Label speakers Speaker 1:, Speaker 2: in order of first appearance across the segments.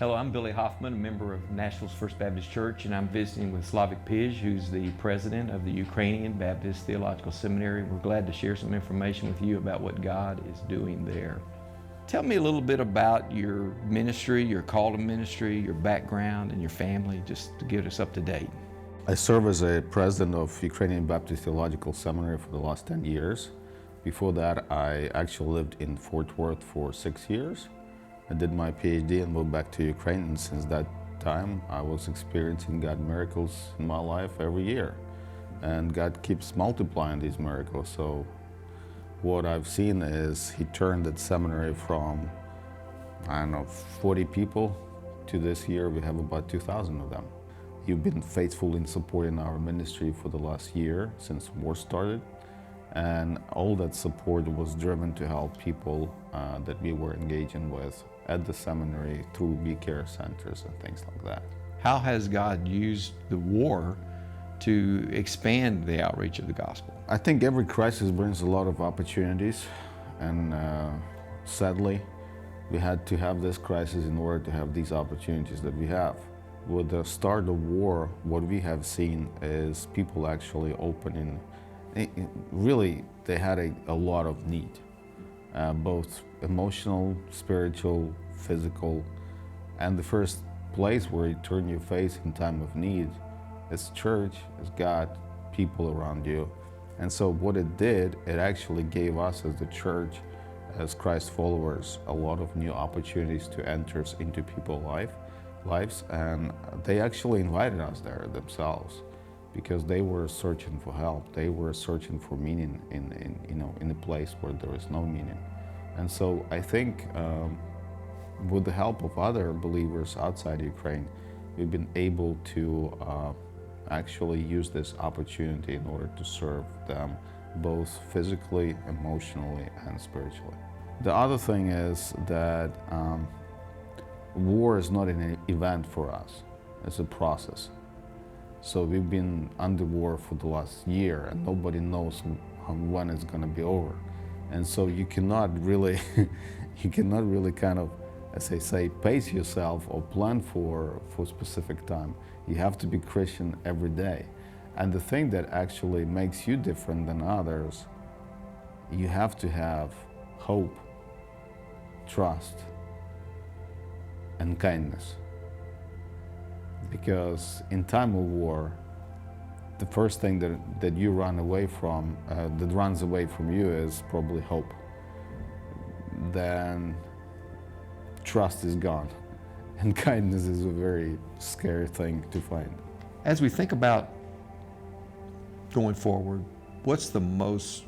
Speaker 1: Hello, I'm Billy Hoffman, a member of Nashville's First Baptist Church, and I'm visiting with Slavik Pyzh, who's the president of the Ukrainian Baptist Theological Seminary. We're glad to share some information with you about what God is doing there. Tell me a little bit about your ministry, your call to ministry, your background, and your family, just to get us up to date.
Speaker 2: I serve as a president of Ukrainian Baptist Theological Seminary for the last 10 years. Before that, I actually lived in Fort Worth for 6 years. I did my PhD and moved back to Ukraine, and since that time I was experiencing God miracles in my life every year. And God keeps multiplying these miracles. So what I've seen is He turned that seminary from, 40 people to this year we have about 2,000 of them. You've been faithful in supporting our ministry for the last year since war started. And all that support was driven to help people that we were engaging with at the seminary through care centers and things like that.
Speaker 1: How has God used the war to expand the outreach of the gospel?
Speaker 2: I think every crisis brings a lot of opportunities, and sadly, we had to have this crisis in order to have these opportunities that we have. With the start of war, what we have seen is people actually opening. Really, they had a lot of need, both emotional, spiritual, physical, and the first place where you turn your face in time of need is church, is God, people around you. And so what it did, it actually gave us as the church, as Christ followers, a lot of new opportunities to enter into people's lives, and they actually invited us there themselves, because they were searching for help. They were searching for meaning in a place where there is no meaning. And so I think with the help of other believers outside Ukraine, we've been able to actually use this opportunity in order to serve them both physically, emotionally, and spiritually. The other thing is that war is not an event for us, it's a process. So we've been under war for the last year, and nobody knows when it's going to be over. And so you cannot really kind of, as I say, pace yourself or plan for specific time. You have to be Christian every day. And the thing that actually makes you different than others, you have to have hope, trust, and kindness. Because in time of war, the first thing that you run away from, that runs away from you, is probably hope. Then trust is gone, and kindness is a very scary thing to find.
Speaker 1: As we think about going forward, what's the most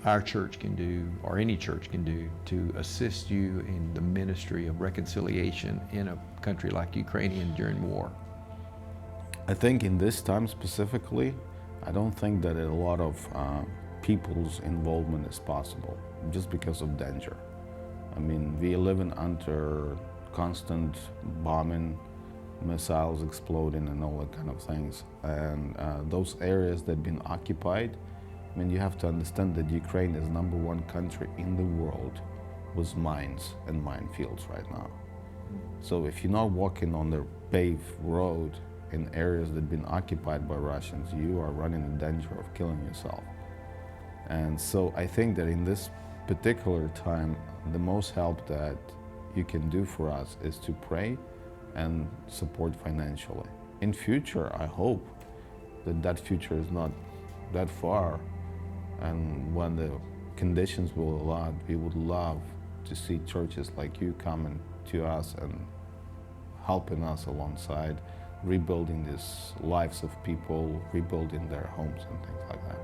Speaker 1: our church can do, or any church can do, to assist you in the ministry of reconciliation in a country like Ukraine during war?
Speaker 2: I think in this time specifically, I don't think that a lot of people's involvement is possible, just because of danger. I mean, we are living under constant bombing, missiles exploding and all that kind of things. And those areas that have been occupied, I mean, you have to understand that Ukraine is #1 country in the world with mines and minefields right now. So if you're not walking on the paved road in areas that have been occupied by Russians, you are running the danger of killing yourself. And so I think that in this particular time, the most help that you can do for us is to pray and support financially. In future, I hope that future is not that far, and when the conditions will allow, we would love to see churches like you coming to us and helping us alongside rebuilding these lives of people, rebuilding their homes and things like that.